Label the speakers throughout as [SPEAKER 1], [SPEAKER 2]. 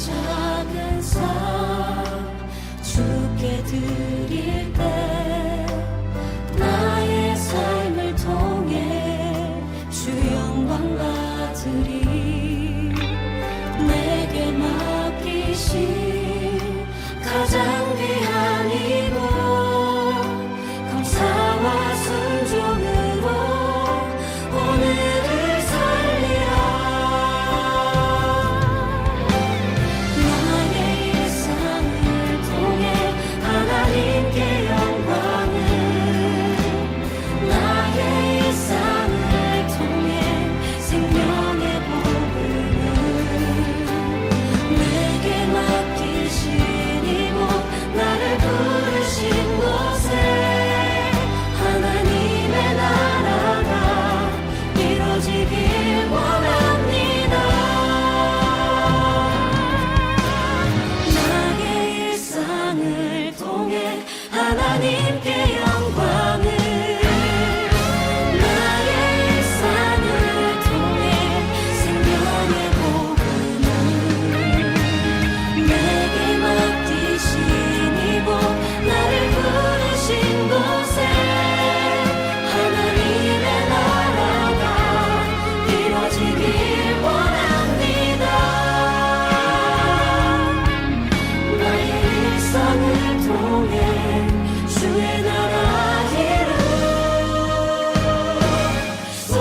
[SPEAKER 1] 작은 삶 주께 드릴 때 나의 삶을 통해 주 영광 받으리. 내게 맡기신 가장 귀한 이곳 감사와 순종으로 오늘을 살리라. 나의 일상을 통해 하나님께 영광을, 나의 일상을 통해 생명의 복음을, 내게 맡기신 이곳 나를 부르신 곳에 하나님의 나라가 이루어지길 원합니다. 나의 일상을 통해 하나님께 영광을, 나의 일상을 통해 생명의 복음을, 내게 맡기신 이곳 나를 부르신 곳에 하나님의 나라가 이루어지길 원합니다. 나의 일상을 통해 주의 나라 이루소서.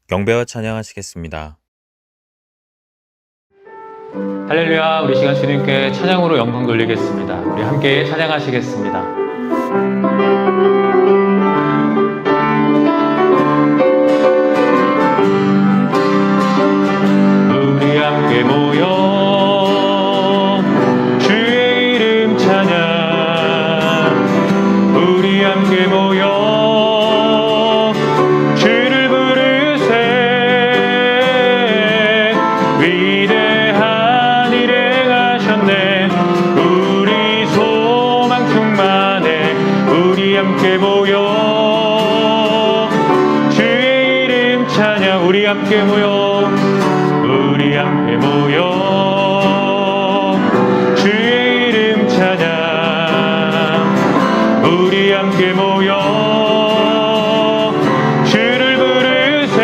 [SPEAKER 2] 경배와 찬양하시겠습니다.
[SPEAKER 3] 할렐루야. 우리 시간 주님께 찬양으로 영광 돌리겠습니다. 우리 함께 찬양하시겠습니다. 우리 함께 모여 주의 이름 찬양, 우리 함께 모여 주를 부르세. 위대한 일을 하셨네. 우리 소망 충만해. 우리 함께 모여 주의 이름 찬양, 우리 함께 모여, 우리 함께 모여 주의 이름 찬양, 우리 함께 모여 주를 부르세.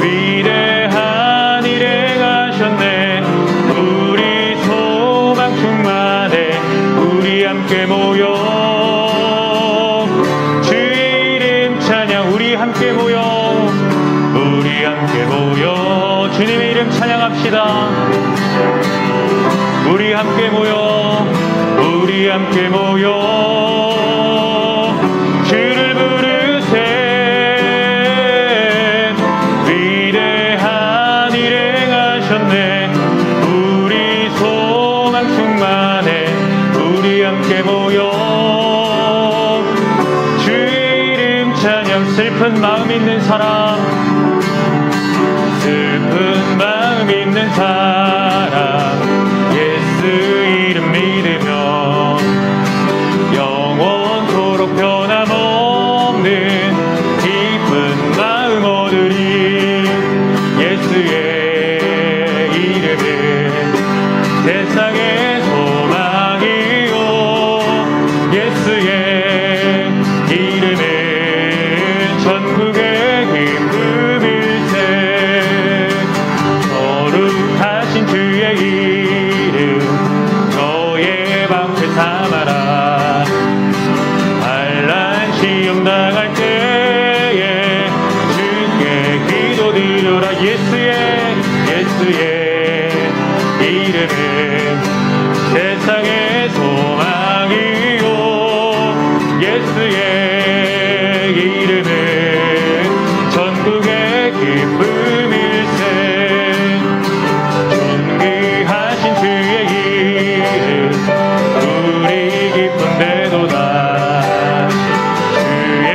[SPEAKER 3] 위대한 일을 하셨네. 우리 소망 충만해. 우리 함께 모여 주의 이름 찬양, 우리 함께 모여, 우리 함께 모여 주님의 이름 찬양합시다. 우리 함께 모여, 우리 함께 모여 주를 부르세. 위대한 일을 하셨네. 우리 소망 충만해. 우리 함께 모여 주의 이름 찬양. 슬픈 마음 있는 사람, 슬픈 마음 있는 사람, 예수 이름 믿으며 영원토록 변함없는 기쁜 마음 얻으리. 예수의 이름은 세상의 소망이요, 예수의 이름은 전국의 기쁨일세. 거룩하신 주의 이름 너의 방패 삼아라. 반란 시험 당할 때에 주께 기도드려라. 예수의 이름은 세상의 소망이요, 예수의 이름은 전국의 기쁨일세. 존귀하신 주의 이름 우리 기쁨되도다. 주의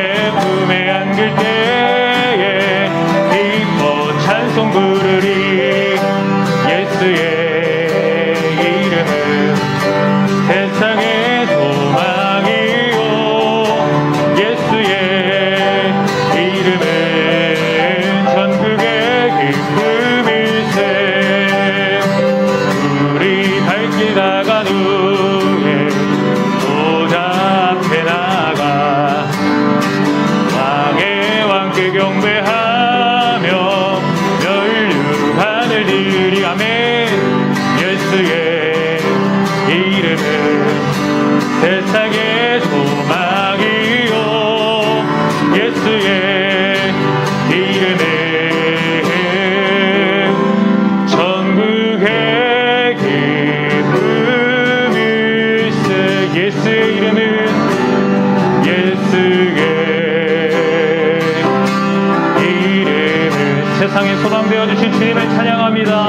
[SPEAKER 3] 세상에 소망되어 주신 주님을 찬양합니다.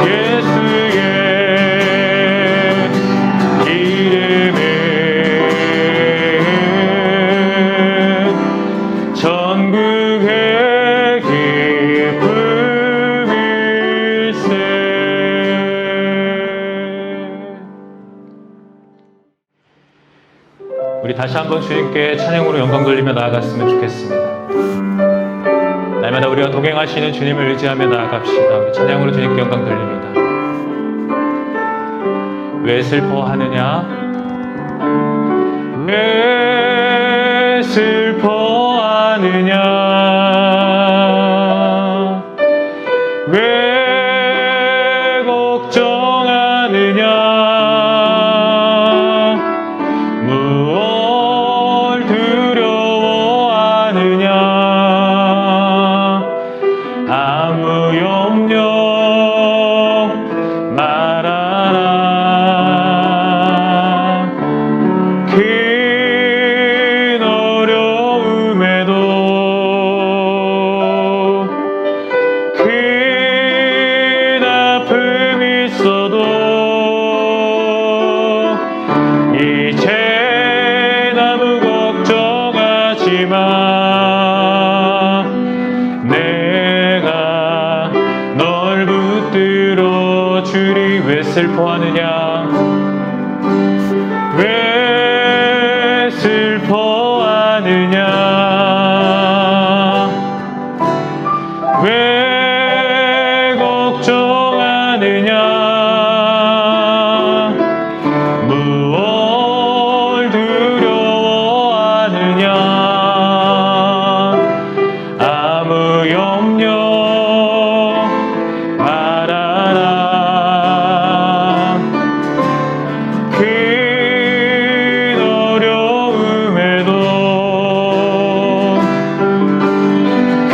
[SPEAKER 3] 예수의 이름은 전국의 기쁨일세. 우리 다시 한번 주님께 찬양으로 영광 돌리며 나아갔으면 좋겠습니다. 날마다 우리와 동행하시는 주님을 의지하며 나아갑시다. 우리 찬양으로 주님께 영광 돌립니다. 왜 슬퍼하느냐? 왜 슬퍼하느냐? 왜 걱정하느냐? 무엇 두려워하느냐? 아무 염려 말아라. 큰 어려움에도 큰 아픔이 있어도 이제 아무 걱정하지 마. 내가 널 붙들어 주리. 왜 슬퍼하느냐? 왜 슬퍼하느냐? 왜 걱정하느냐? 무엇 두려워하느냐? 아무 염려 말아라. 큰 어려움에도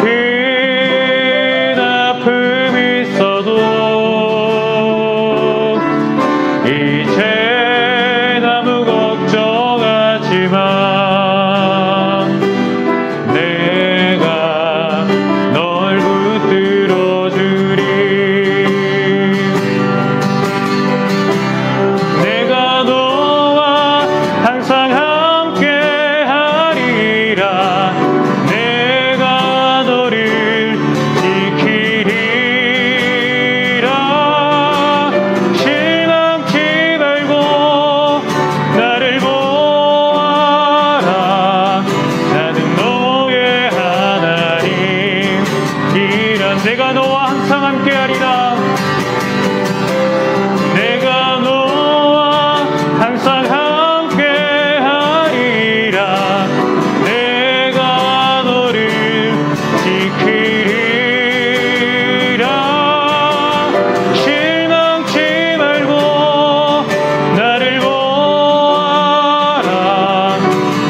[SPEAKER 3] 큰 아픔이 있어도 이제 아무 걱정하지 마. 내가 널 붙들어 주리. 내가 너와 항상 함께 하리라. 내가 너를 지키리라. 실망치 말고 나를 보아라. 나는 너의 하나님이라. 내가 너와 항상 함께 하리라. 내가 너와 항상 함께 하리라. 내가 너를 지키리라. 실망치 말고 나를 보아라.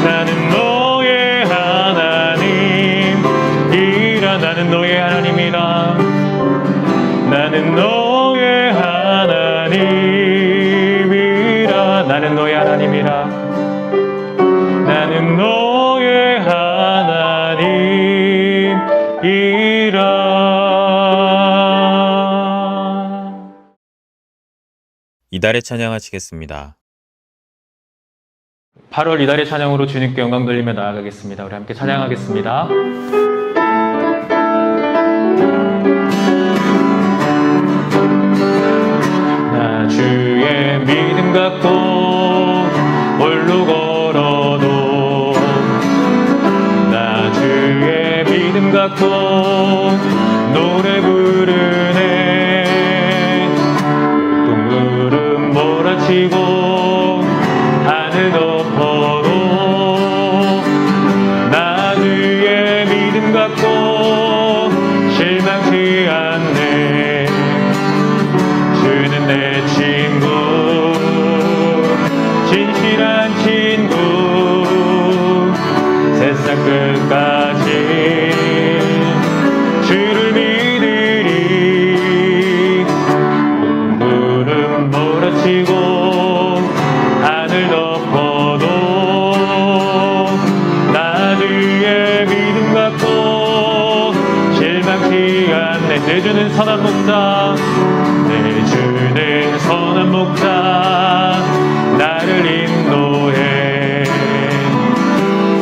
[SPEAKER 3] 나는 너의 하나님이라. 나는 너의 하나님이라. 나는 너의 하나님이라. 나는 너의 하나님이라. 나는 너의 하나님이라.
[SPEAKER 2] 이달의 찬양하시겠습니다.
[SPEAKER 3] 8월 이달의 찬양으로 주님께 영광 돌리며 나아가겠습니다. 우리 함께 찬양하겠습니다. 나 주의 믿음 갖고 홀로 걸어도 나 주의 믿음 갖고 노래 부르네. 둥구름 몰아치고 하늘 덮어도 나 주의 믿음 갖고 실망치 않네. 주는 내 친구, 진실한 친구, 세상 끝까지 주를 믿으리. 구름 몰아치고 하늘 덮어도 선한 목자 내 주는 선한 목자 나를 인도해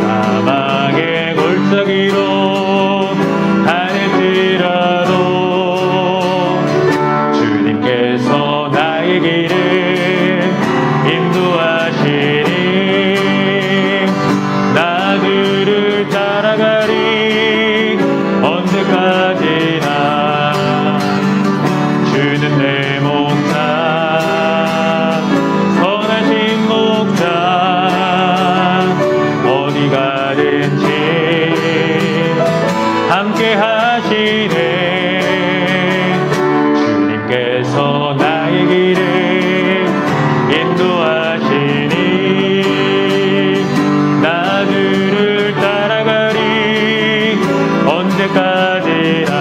[SPEAKER 3] 사막의 골짜기로 다닐지라도 주님께서 나의 길을 인도하시니 나 그를 따라가리 언제까지나 주는 내 목자 선하신 목자 어디 가든지 함께 하시네 주님께서 나의 길을 인도하시니 나 그를 따라가리 언제까지나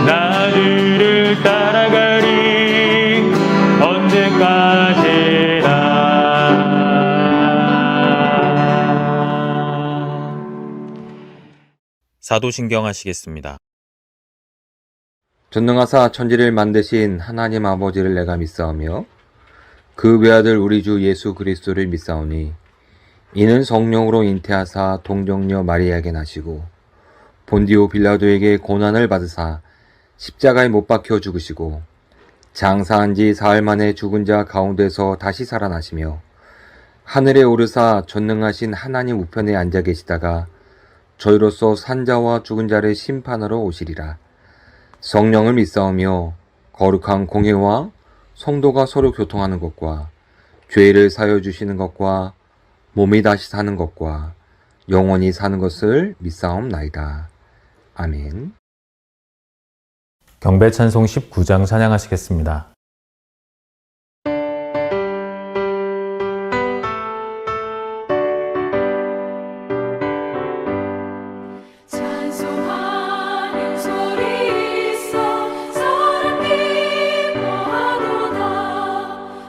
[SPEAKER 3] 나 그를 따라가리 언제까지나.
[SPEAKER 2] 사도신경 하시겠습니다.
[SPEAKER 4] 전능하사 천지를 만드신 하나님 아버지를 내가 믿사오며 그 외아들 우리 주 예수 그리스도를 믿사오니 이는 성령으로 잉태하사 동정녀 마리아에게 나시고 본디오 빌라도에게 고난을 받으사 십자가에 못 박혀 죽으시고 장사한 지 사흘 만에 죽은 자 가운데서 다시 살아나시며 하늘에 오르사 전능하신 하나님 우편에 앉아 계시다가 저희로서 산자와 죽은 자를 심판하러 오시리라. 성령을 믿사오며 거룩한 공회와 성도가 서로 교통하는 것과 죄를 사여 주시는 것과 몸이 다시 사는 것과 영원히 사는 것을 믿사옵나이다. 아멘.
[SPEAKER 2] 경배 찬송 19장 찬양하시겠습니다.
[SPEAKER 1] 찬송하는 소리 있어 사람 기뻐하도다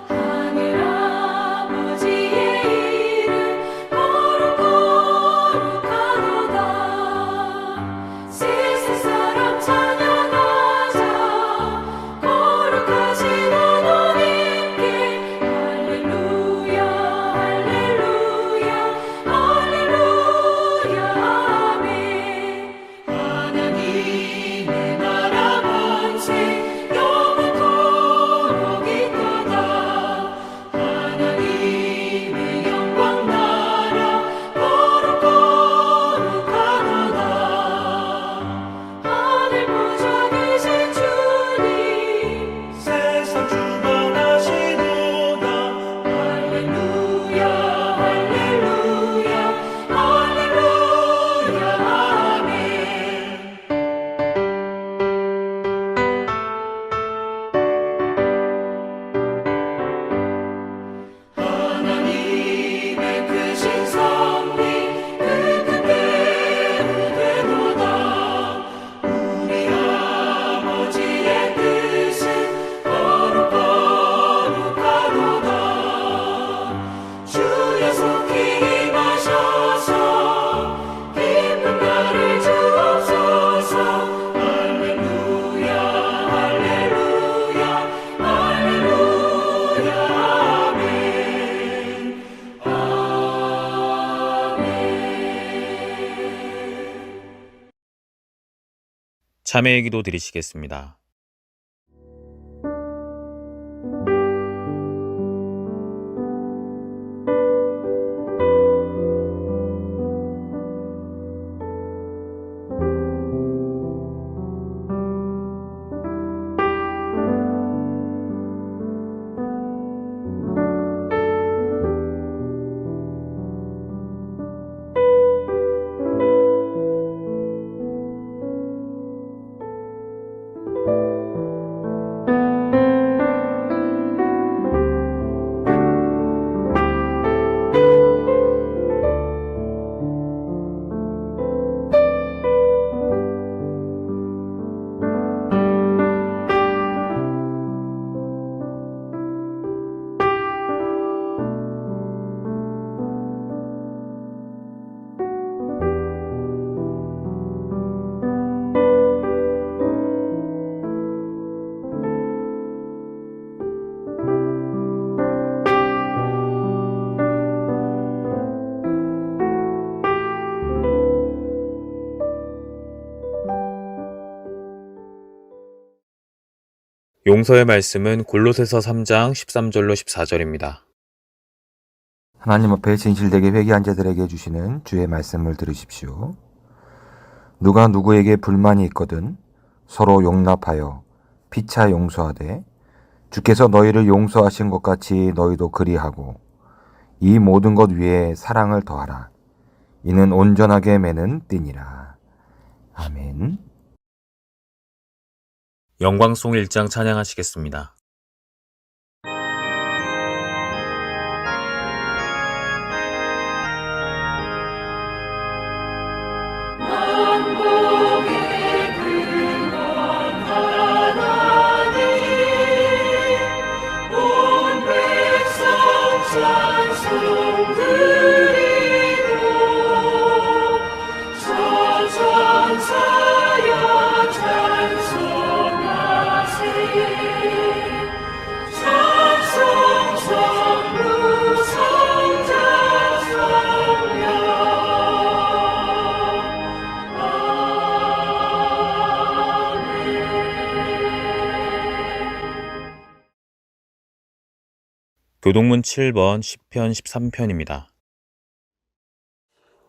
[SPEAKER 1] 하늘 아버지의 이름 거룩거룩하도다 세상 사람 찬양하자 거룩하신 하나님께 할렐루야 할렐루야 할렐루야 아멘 하나님의 나라 번세 영원토록 있도다 하나님의 영광 나라 거룩거룩하도다 하늘 보좌 계신 주님 세상 주관하시도다 할렐루야 할렐루야 할렐루야 아멘 하나님의 크신 섭리 그 끝대로 되도다 우리 아버지의 뜻은 거룩거룩하도다 주여 속히 임하셔서 기쁜 날을 주옵소서 할렐루야 할렐루야 할렐루야 아멘
[SPEAKER 2] 참회의 기도 드리시겠습니다. 용서의 말씀은 골로새서 3장 13절로 14절입니다.
[SPEAKER 4] 하나님 앞에 진실되게 회개한 자들에게 주시는 주의 말씀을 들으십시오. 누가 누구에게 불만이 있거든 서로 용납하여 피차 용서하되 주께서 너희를 용서하신 것 같이 너희도 그리하고 이 모든 것 위에 사랑을 더하라. 이는 온전하게 매는 띠니라. 아멘.
[SPEAKER 2] 영광송 1장 찬양하시겠습니다.
[SPEAKER 1] 만복의 근원 하나님 온 백성 찬송 드리고 저전사여 찬송하세 찬송 전부 성자 성령
[SPEAKER 2] 교동문 7번 시편 13편입니다.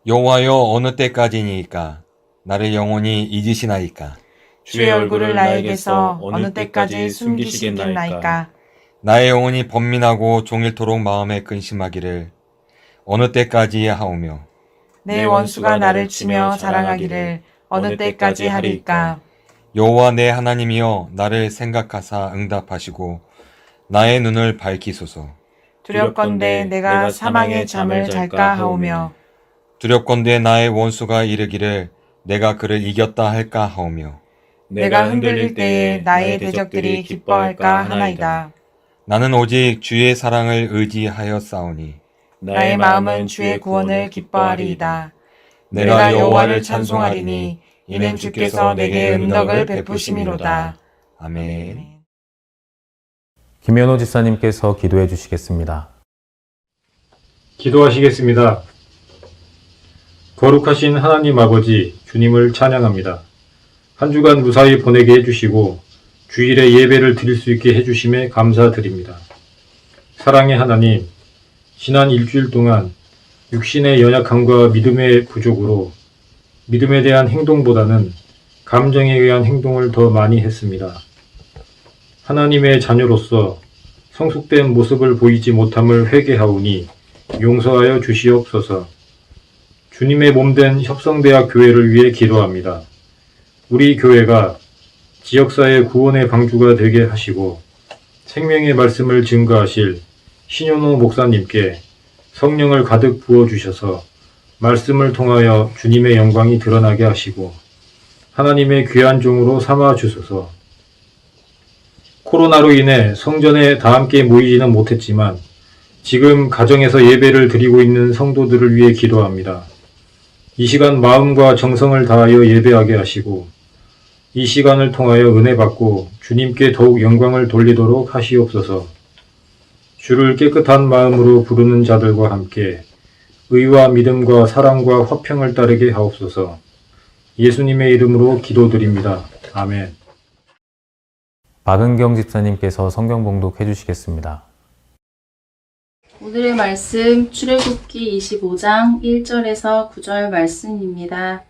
[SPEAKER 4] 여호와여 어느 때까지니까 나를 영원히 잊으시나이까.
[SPEAKER 5] 주의 얼굴을 나에게서 어느 때까지 숨기시겠나이까.
[SPEAKER 4] 나의 영혼이 번민하고 종일토록 마음에 근심하기를 어느 때까지 하오며
[SPEAKER 5] 내 원수가 나를 치며 자랑하기를 어느 때까지 하리까.
[SPEAKER 4] 여호와 내 하나님이여 나를 생각하사 응답하시고 나의 눈을 밝히소서.
[SPEAKER 5] 두렵건대 내가 사망의 잠을 잘까 하오며
[SPEAKER 4] 두렵건대 나의 원수가 이르기를 내가 그를 이겼다 할까 하오며
[SPEAKER 5] 내가 흔들릴 때에 나의 대적들이 기뻐할까 하나이다.
[SPEAKER 4] 나는 오직 주의 사랑을 의지하여 싸우니
[SPEAKER 5] 나의 마음은 주의 구원을 기뻐하리이다.
[SPEAKER 4] 내가
[SPEAKER 5] 여호와를 찬송하리니 이는 주께서 내게 은덕을 베푸심이로다.
[SPEAKER 4] 아멘.
[SPEAKER 2] 김현호 지사님께서 기도해 주시겠습니다.
[SPEAKER 3] 기도하시겠습니다. 거룩하신 하나님 아버지, 주님을 찬양합니다. 한 주간 무사히 보내게 해주시고 주일에 예배를 드릴 수 있게 해주심에 감사드립니다. 사랑의 하나님, 지난 일주일 동안 육신의 연약함과 믿음의 부족으로 믿음에 대한 행동보다는 감정에 의한 행동을 더 많이 했습니다. 하나님의 자녀로서 성숙된 모습을 보이지 못함을 회개하오니 용서하여 주시옵소서. 주님의 몸된 협성대학 교회를 위해 기도합니다. 우리 교회가 지역사회 구원의 방주가 되게 하시고 생명의 말씀을 증거하실 신현호 목사님께 성령을 가득 부어주셔서 말씀을 통하여 주님의 영광이 드러나게 하시고 하나님의 귀한 종으로 삼아 주소서. 코로나로 인해 성전에 다 함께 모이지는 못했지만 지금 가정에서 예배를 드리고 있는 성도들을 위해 기도합니다. 이 시간 마음과 정성을 다하여 예배하게 하시고 이 시간을 통하여 은혜 받고 주님께 더욱 영광을 돌리도록 하시옵소서. 주를 깨끗한 마음으로 부르는 자들과 함께 의와 믿음과 사랑과 화평을 따르게 하옵소서. 예수님의 이름으로 기도드립니다. 아멘.
[SPEAKER 2] 박은경 집사님께서 성경 봉독해 주시겠습니다.
[SPEAKER 6] 오늘의 말씀 출애굽기 25장 1절에서 9절 말씀입니다.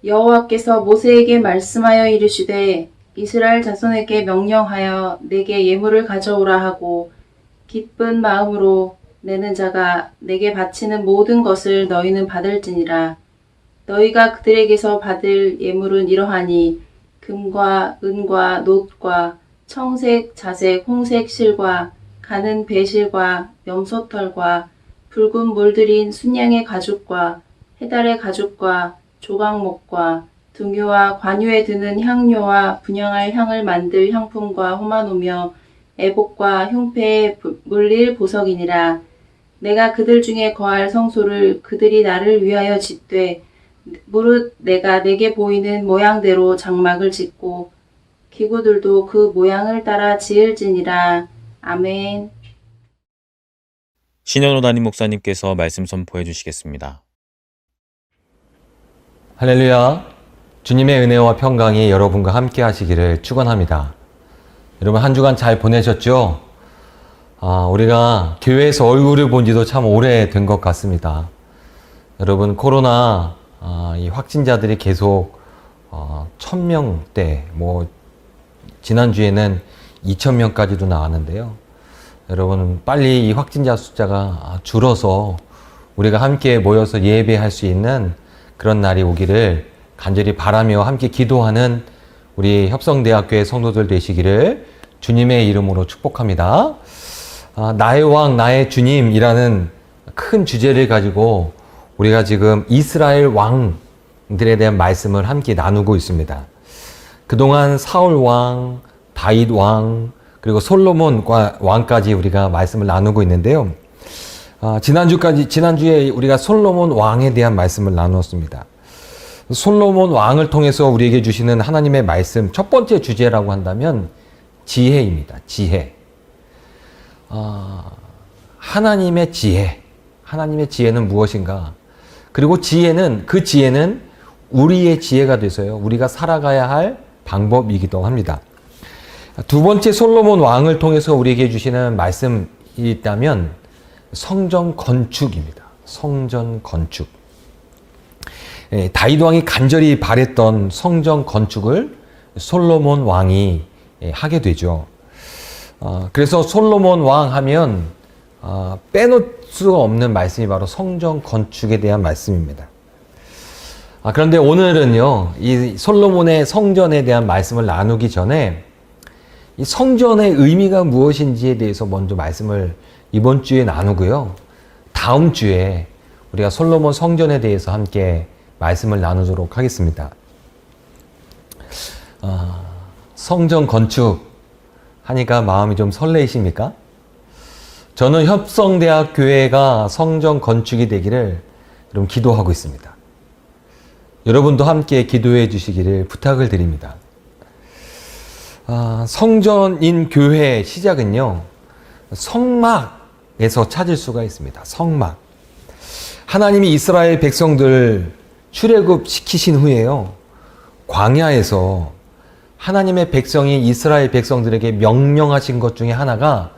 [SPEAKER 6] 여호와께서 모세에게 말씀하여 이르시되 이스라엘 자손에게 명령하여 내게 예물을 가져오라 하고 기쁜 마음으로 내는 자가 내게 바치는 모든 것을 너희는 받을지니라. 너희가 그들에게서 받을 예물은 이러하니 금과 은과 놋과 청색, 자색, 홍색 실과 가는 배실과 염소털과 붉은 물들인 순양의 가죽과 해달의 가죽과 조각목과 등유와 관유에 드는 향료와 분향할 향을 만들 향품과 호마노며 애복과 흉패에 물릴 보석이니라. 내가 그들 중에 거할 성소를 그들이 나를 위하여 짓되 무릇 내가 내게 보이는 모양대로 장막을 짓고 기구들도 그 모양을 따라 지을지니라. 아멘.
[SPEAKER 2] 신현호 담임 목사님께서 말씀 선포해 주시겠습니다.
[SPEAKER 4] 할렐루야. 주님의 은혜와 평강이 여러분과 함께 하시기를 축원합니다. 여러분 한 주간 잘 보내셨죠? 우리가 교회에서 얼굴을 본 지도 참 오래된 것 같습니다. 여러분 코로나 이 확진자들이 계속 1000명대, 지난주에는 2000명까지도 나왔는데요. 여러분 빨리 이 확진자 숫자가 줄어서 우리가 함께 모여서 예배할 수 있는 그런 날이 오기를 간절히 바라며 함께 기도하는 우리 협성대학교의 성도들 되시기를 주님의 이름으로 축복합니다. 나의 왕, 나의 주님이라는 큰 주제를 가지고 우리가 지금 이스라엘 왕들에 대한 말씀을 함께 나누고 있습니다. 그동안 사울 왕, 다윗 왕, 그리고 솔로몬 왕까지 우리가 말씀을 나누고 있는데요. 지난주에 우리가 솔로몬 왕에 대한 말씀을 나누었습니다. 솔로몬 왕을 통해서 우리에게 주시는 하나님의 말씀, 첫 번째 주제라고 한다면 지혜입니다. 지혜. 하나님의 지혜. 하나님의 지혜는 무엇인가? 그리고 그 지혜는 우리의 지혜가 돼서요. 우리가 살아가야 할 방법이기도 합니다. 두 번째 솔로몬 왕을 통해서 우리에게 주시는 말씀이 있다면 성전 건축입니다. 성전 건축. 다윗 왕이 간절히 바랬던 성전 건축을 솔로몬 왕이 하게 되죠. 그래서 솔로몬 왕 하면 빼놓을 수가 없는 말씀이 바로 성전 건축에 대한 말씀입니다. 그런데 오늘은요, 이 솔로몬의 성전에 대한 말씀을 나누기 전에 이 성전의 의미가 무엇인지에 대해서 먼저 말씀을 이번 주에 나누고요. 다음 주에 우리가 솔로몬 성전에 대해서 함께 말씀을 나누도록 하겠습니다. 성전 건축 하니까 마음이 좀 설레이십니까? 저는 협성대학 교회가 성전 건축이 되기를 여러분 기도하고 있습니다. 여러분도 함께 기도해 주시기를 부탁을 드립니다. 성전인 교회의 시작은요, 성막에서 찾을 수가 있습니다. 성막. 하나님이 이스라엘 백성들 출애굽 시키신 후에요, 광야에서 하나님의 백성이 이스라엘 백성들에게 명령하신 것 중에 하나가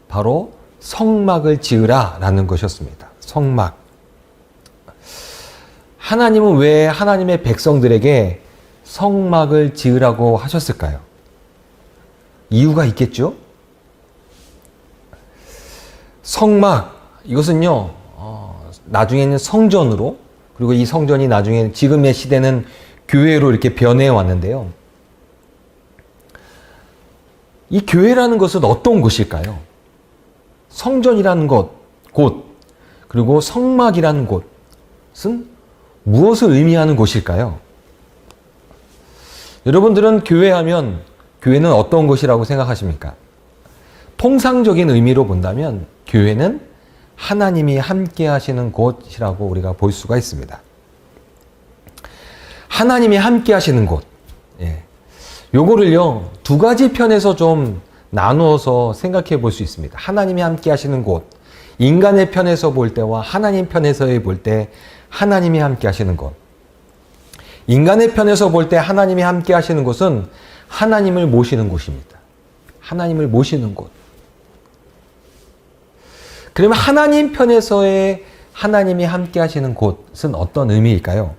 [SPEAKER 4] 바로 성막을 지으라 라는 것이었습니다. 성막. 하나님은 왜 하나님의 백성들에게 성막을 지으라고 하셨을까요? 이유가 있겠죠? 성막, 이것은요, 나중에는 성전으로, 그리고 이 성전이 나중에 지금의 시대는 교회로 이렇게 변해 왔는데요. 이 교회라는 것은 어떤 곳일까요? 성전이라는 곳, 그리고 성막이라는 곳은 무엇을 의미하는 곳일까요? 여러분들은 교회하면 교회는 어떤 곳이라고 생각하십니까? 통상적인 의미로 본다면 교회는 하나님이 함께 하시는 곳이라고 우리가 볼 수가 있습니다. 하나님이 함께 하시는 곳. 요거를요, 두 가지 편에서 좀 나누어서 생각해 볼 수 있습니다. 하나님이 함께 하시는 곳. 인간의 편에서 볼 때와 하나님 편에서 볼 때 하나님이 함께 하시는 곳. 인간의 편에서 볼 때 하나님이 함께 하시는 곳은 하나님을 모시는 곳입니다. 하나님을 모시는 곳. 그러면 하나님 편에서의 하나님이 함께 하시는 곳은 어떤 의미일까요?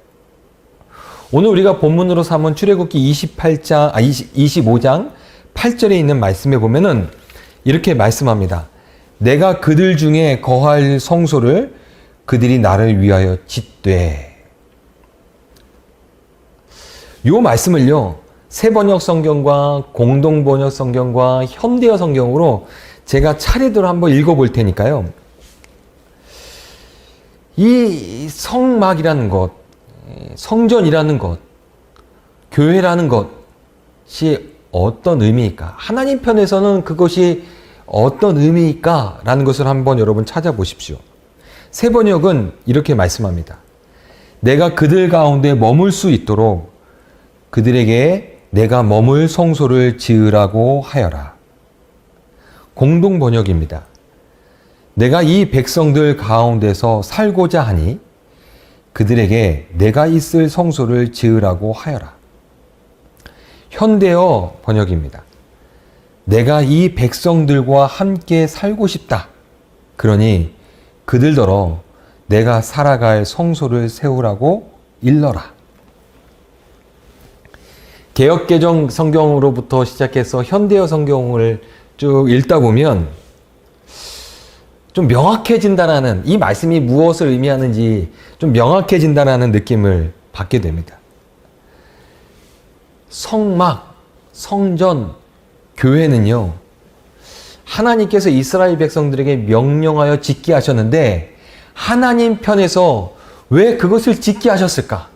[SPEAKER 4] 오늘 우리가 본문으로 삼은 출애굽기 25장 8절에 있는 말씀에 보면은 이렇게 말씀합니다. 내가 그들 중에 거할 성소를 그들이 나를 위하여 짓되. 요 말씀을요, 새번역 성경과 공동번역 성경과 현대어 성경으로 제가 차례대로 한번 읽어볼 테니까요. 이 성막이라는 것, 성전이라는 것, 교회라는 것이 어떤 의미일까? 하나님 편에서는 그것이 어떤 의미일까? 라는 것을 한번 여러분 찾아보십시오. 새번역은 이렇게 말씀합니다. 내가 그들 가운데 머물 수 있도록 그들에게 내가 머물 성소를 지으라고 하여라. 공동번역입니다. 내가 이 백성들 가운데서 살고자 하니 그들에게 내가 있을 성소를 지으라고 하여라. 현대어 번역입니다. 내가 이 백성들과 함께 살고 싶다. 그러니 그들더러 내가 살아갈 성소를 세우라고 일러라. 개역개정 성경으로부터 시작해서 현대어 성경을 쭉 읽다 보면 좀 명확해진다라는, 이 말씀이 무엇을 의미하는지 좀 명확해진다라는 느낌을 받게 됩니다. 성막, 성전, 교회는요, 하나님께서 이스라엘 백성들에게 명령하여 짓게 하셨는데 하나님 편에서 왜 그것을 짓게 하셨을까?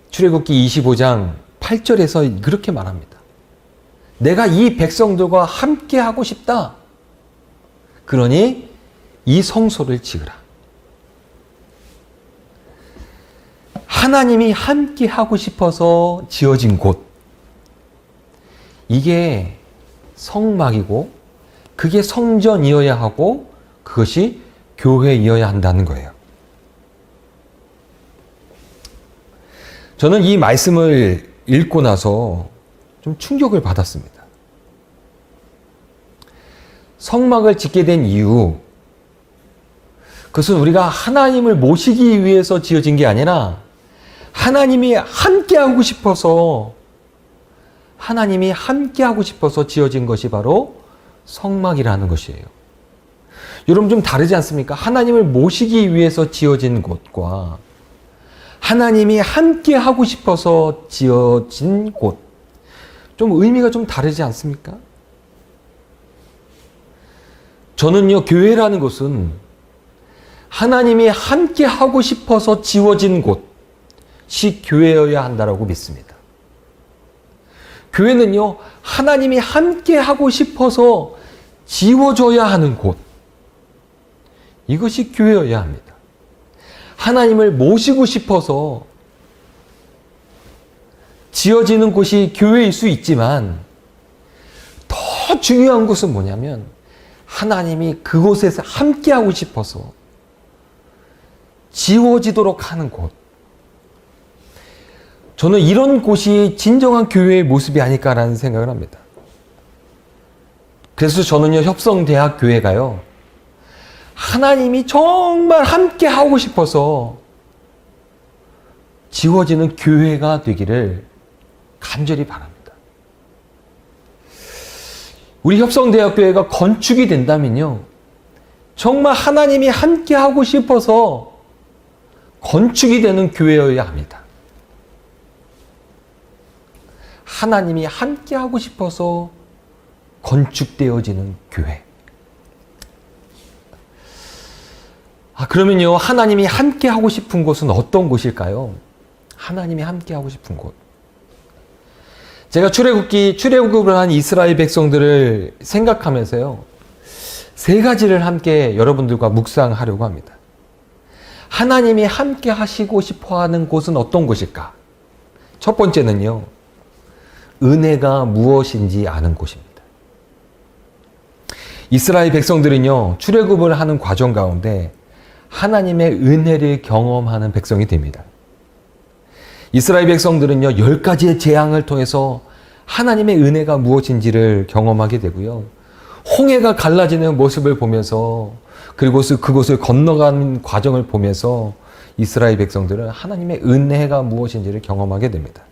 [SPEAKER 4] 출애굽기 25장 8절에서 그렇게 말합니다. 내가 이 백성들과 함께 하고 싶다. 그러니 이 성소를 지으라. 하나님이 함께 하고 싶어서 지어진 곳. 이게 성막이고 그게 성전이어야 하고 그것이 교회이어야 한다는 거예요. 저는 이 말씀을 읽고 나서 좀 충격을 받았습니다. 성막을 짓게 된 이유, 그것은 우리가 하나님을 모시기 위해서 지어진 게 아니라 하나님이 함께하고 싶어서 지어진 것이 바로 성막이라는 것이에요. 여러분 좀 다르지 않습니까? 하나님을 모시기 위해서 지어진 곳과 하나님이 함께하고 싶어서 지어진 곳, 좀 의미가 좀 다르지 않습니까? 저는요, 교회라는 것은 하나님이 함께하고 싶어서 지어진 곳이 교회여야 한다고 믿습니다. 교회는요, 하나님이 함께하고 싶어서 지어져야 하는 곳, 이것이 교회여야 합니다. 하나님을 모시고 싶어서 지어지는 곳이 교회일 수 있지만 더 중요한 것은 뭐냐면 하나님이 그곳에서 함께하고 싶어서 지어지도록 하는 곳. 저는 이런 곳이 진정한 교회의 모습이 아닐까라는 생각을 합니다. 그래서 저는요, 협성대학교회가요, 하나님이 정말 함께 하고 싶어서 지어지는 교회가 되기를 간절히 바랍니다. 우리 협성대학교회가 건축이 된다면요, 정말 하나님이 함께 하고 싶어서 건축이 되는 교회여야 합니다. 하나님이 함께 하고 싶어서 건축되어지는 교회. 그러면요, 하나님이 함께 하고 싶은 곳은 어떤 곳일까요? 하나님이 함께 하고 싶은 곳. 제가 출애굽을 한 이스라엘 백성들을 생각하면서요, 세 가지를 함께 여러분들과 묵상하려고 합니다. 하나님이 함께 하시고 싶어 하는 곳은 어떤 곳일까? 첫 번째는요, 은혜가 무엇인지 아는 곳입니다. 이스라엘 백성들은요, 출애굽을 하는 과정 가운데 하나님의 은혜를 경험하는 백성이 됩니다. 이스라엘 백성들은요, 10가지의 재앙을 통해서 하나님의 은혜가 무엇인지를 경험하게 되고요, 홍해가 갈라지는 모습을 보면서 그곳을 건너간 과정을 보면서 이스라엘 백성들은 하나님의 은혜가 무엇인지를 경험하게 됩니다.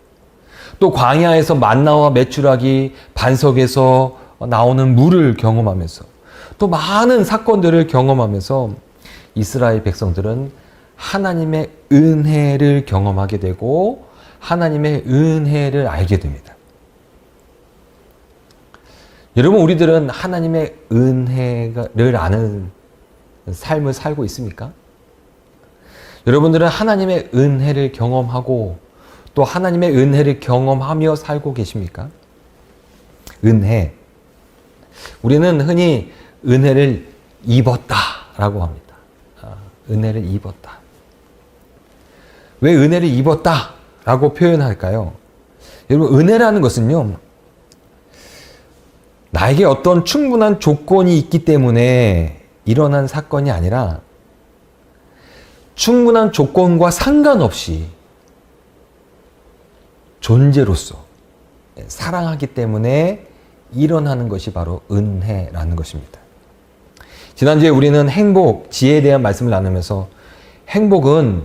[SPEAKER 4] 또 광야에서 만나와 메추라기, 반석에서 나오는 물을 경험하면서 또 많은 사건들을 경험하면서 이스라엘 백성들은 하나님의 은혜를 경험하게 되고 하나님의 은혜를 알게 됩니다. 여러분, 우리들은 하나님의 은혜를 아는 삶을 살고 있습니까? 여러분들은 하나님의 은혜를 경험하고 또 하나님의 은혜를 경험하며 살고 계십니까? 은혜. 우리는 흔히 은혜를 입었다라고 합니다. 은혜를 입었다. 왜 은혜를 입었다라고 표현할까요? 여러분, 은혜라는 것은요, 나에게 어떤 충분한 조건이 있기 때문에 일어난 사건이 아니라 충분한 조건과 상관없이 존재로서 사랑하기 때문에 일어나는 것이 바로 은혜라는 것입니다. 지난주에 우리는 행복, 지혜에 대한 말씀을 나누면서 행복은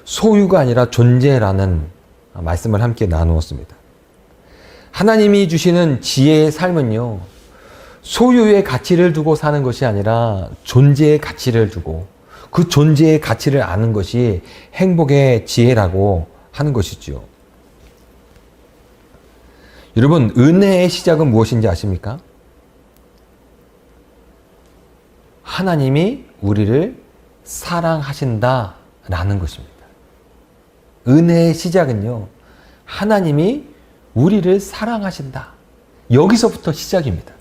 [SPEAKER 4] 소유가 아니라 존재라는 말씀을 함께 나누었습니다. 하나님이 주시는 지혜의 삶은요, 소유의 가치를 두고 사는 것이 아니라 존재의 가치를 두고 그 존재의 가치를 아는 것이 행복의 지혜라고 하는 것이죠. 여러분, 은혜의 시작은 무엇인지 아십니까? 하나님이 우리를 사랑하신다라는 것입니다. 은혜의 시작은요, 하나님이 우리를 사랑하신다. 여기서부터 시작입니다.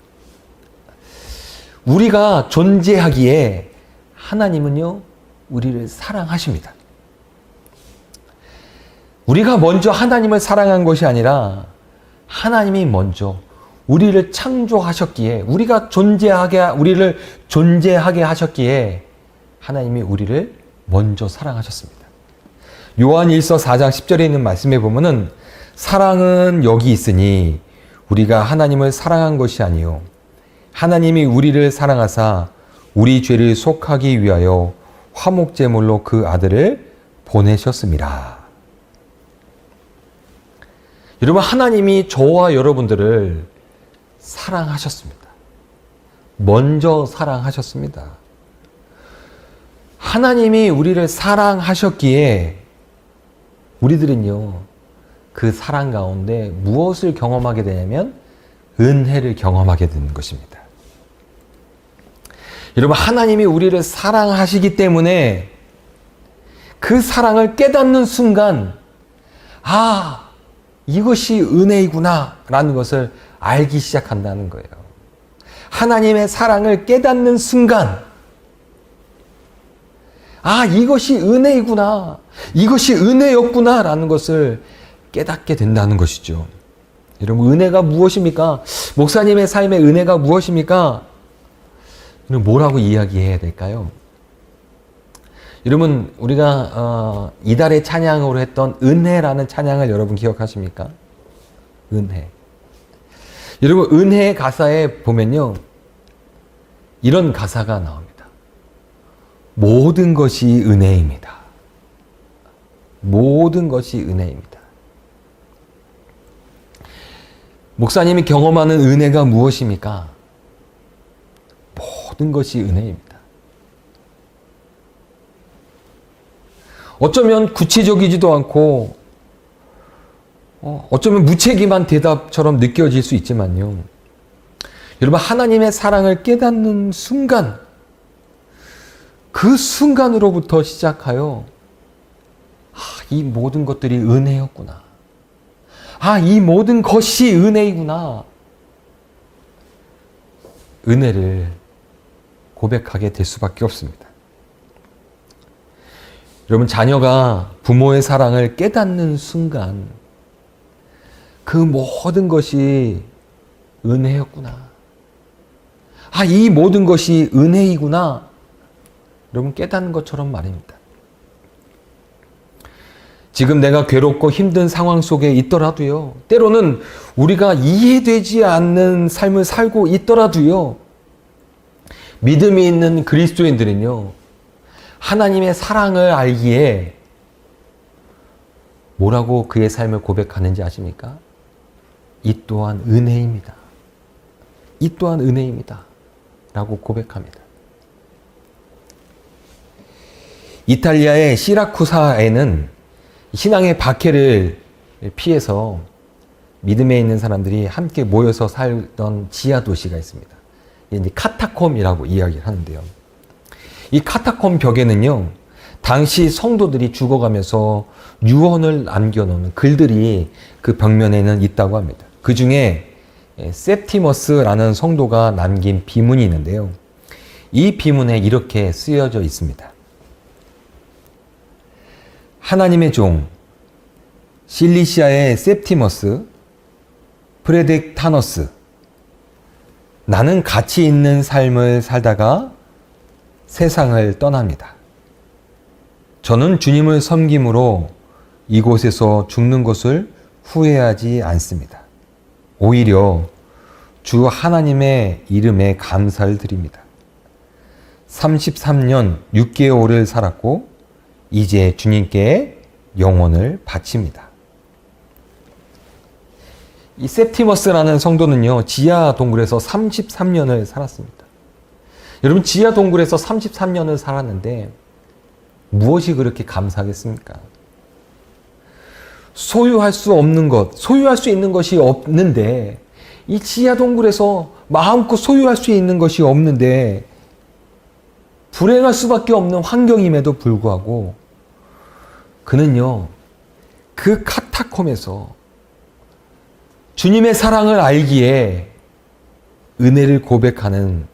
[SPEAKER 4] 우리가 존재하기에 하나님은요, 우리를 사랑하십니다. 우리가 먼저 하나님을 사랑한 것이 아니라 하나님이 먼저 우리를 창조하셨기에, 우리를 존재하게 하셨기에 하나님이 우리를 먼저 사랑하셨습니다. 요한 1서 4장 10절에 있는 말씀에 보면은 사랑은 여기 있으니 우리가 하나님을 사랑한 것이 아니요 하나님이 우리를 사랑하사 우리 죄를 속하기 위하여 화목제물로 그 아들을 보내셨습니다. 여러분, 하나님이 저와 여러분들을 사랑하셨습니다. 먼저 사랑하셨습니다. 하나님이 우리를 사랑하셨기에 우리들은요, 그 사랑 가운데 무엇을 경험하게 되냐면 은혜를 경험하게 되는 것입니다. 여러분, 하나님이 우리를 사랑하시기 때문에 그 사랑을 깨닫는 순간, 아, 이것이 은혜이구나 라는 것을 알기 시작한다는 거예요. 하나님의 사랑을 깨닫는 순간, 아, 이것이 은혜이구나, 이것이 은혜였구나 라는 것을 깨닫게 된다는 것이죠. 여러분, 은혜가 무엇입니까? 목사님의 삶의 은혜가 무엇입니까? 뭐라고 이야기해야 될까요? 여러분, 우리가 이달의 찬양으로 했던 은혜라는 찬양을 여러분 기억하십니까? 은혜. 여러분, 은혜의 가사에 보면요, 이런 가사가 나옵니다. 모든 것이 은혜입니다. 모든 것이 은혜입니다. 목사님이 경험하는 은혜가 무엇입니까? 모든 것이 은혜입니다. 어쩌면 구체적이지도 않고 어쩌면 무책임한 대답처럼 느껴질 수 있지만요, 여러분, 하나님의 사랑을 깨닫는 순간, 그 순간으로부터 시작하여 이 모든 것들이 은혜였구나, 이 모든 것이 은혜이구나, 은혜를 고백하게 될 수밖에 없습니다. 여러분, 자녀가 부모의 사랑을 깨닫는 순간 그 모든 것이 은혜였구나, 이 모든 것이 은혜이구나, 여러분, 깨닫는 것처럼 말입니다. 지금 내가 괴롭고 힘든 상황 속에 있더라도요, 때로는 우리가 이해되지 않는 삶을 살고 있더라도요, 믿음이 있는 그리스도인들은요, 하나님의 사랑을 알기에 뭐라고 그의 삶을 고백하는지 아십니까? 이 또한 은혜입니다. 이 또한 은혜입니다. 라고 고백합니다. 이탈리아의 시라쿠사에는 신앙의 박해를 피해서 믿음에 있는 사람들이 함께 모여서 살던 지하 도시가 있습니다. 이제 카타콤이라고 이야기를 하는데요. 이 카타콤 벽에는요, 당시 성도들이 죽어가면서 유언을 남겨놓는 글들이 그 벽면에는 있다고 합니다. 그 중에 셉티머스라는 성도가 남긴 비문이 있는데요. 이 비문에 이렇게 쓰여져 있습니다. 하나님의 종 실리시아의 셉티머스 프레딕타너스, 나는 가치 있는 삶을 살다가 세상을 떠납니다. 저는 주님을 섬김으로 이곳에서 죽는 것을 후회하지 않습니다. 오히려 주 하나님의 이름에 감사를 드립니다. 33년 6개월을 살았고 이제 주님께 영혼을 바칩니다. 이 셉티머스라는 성도는요, 지하 동굴에서 33년을 살았습니다. 여러분, 지하 동굴에서 33년을 살았는데 무엇이 그렇게 감사하겠습니까? 소유할 수 없는 것, 소유할 수 있는 것이 없는데, 이 지하 동굴에서 마음껏 소유할 수 있는 것이 없는데 불행할 수밖에 없는 환경임에도 불구하고 그는요, 그 카타콤에서 주님의 사랑을 알기에 은혜를 고백하는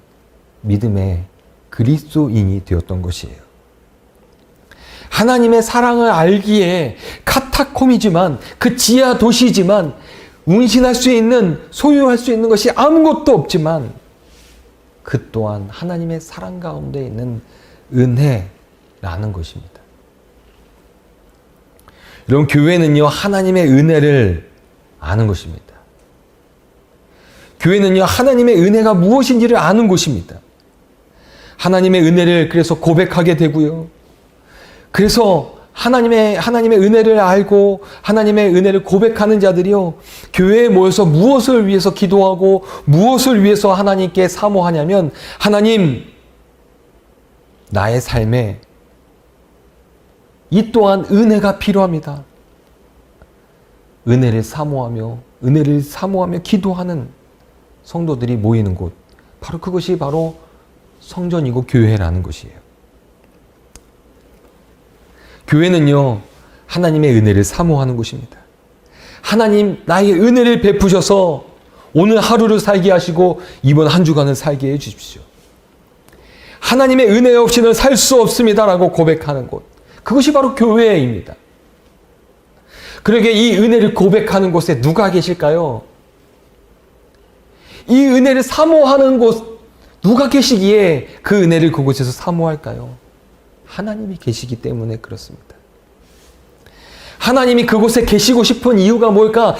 [SPEAKER 4] 믿음의 그리스도인이 되었던 것이에요. 하나님의 사랑을 알기에 카타콤이지만, 그 지하 도시지만 운신할 수 있는, 소유할 수 있는 것이 아무것도 없지만 그 또한 하나님의 사랑 가운데 있는 은혜라는 것입니다. 여러분, 교회는요, 하나님의 은혜를 아는 것입니다. 교회는요, 하나님의 은혜가 무엇인지를 아는 곳입니다. 하나님의 은혜를 그래서 고백하게 되고요. 그래서 하나님의 은혜를 알고 하나님의 은혜를 고백하는 자들이요, 교회에 모여서 무엇을 위해서 기도하고 무엇을 위해서 하나님께 사모하냐면, 하나님, 나의 삶에 이 또한 은혜가 필요합니다. 은혜를 사모하며 기도하는 성도들이 모이는 곳, 바로 그것이 바로 성전이고 교회라는 것이에요. 교회는요, 하나님의 은혜를 사모하는 곳입니다. 하나님, 나에게 은혜를 베푸셔서 오늘 하루를 살게 하시고 이번 한 주간을 살게 해 주십시오. 하나님의 은혜 없이는 살 수 없습니다라고 고백하는 곳, 그것이 바로 교회입니다. 그러게 이 은혜를 고백하는 곳에 누가 계실까요? 이 은혜를 사모하는 곳, 누가 계시기에 그 은혜를 그곳에서 사모할까요? 하나님이 계시기 때문에 그렇습니다. 하나님이 그곳에 계시고 싶은 이유가 뭘까?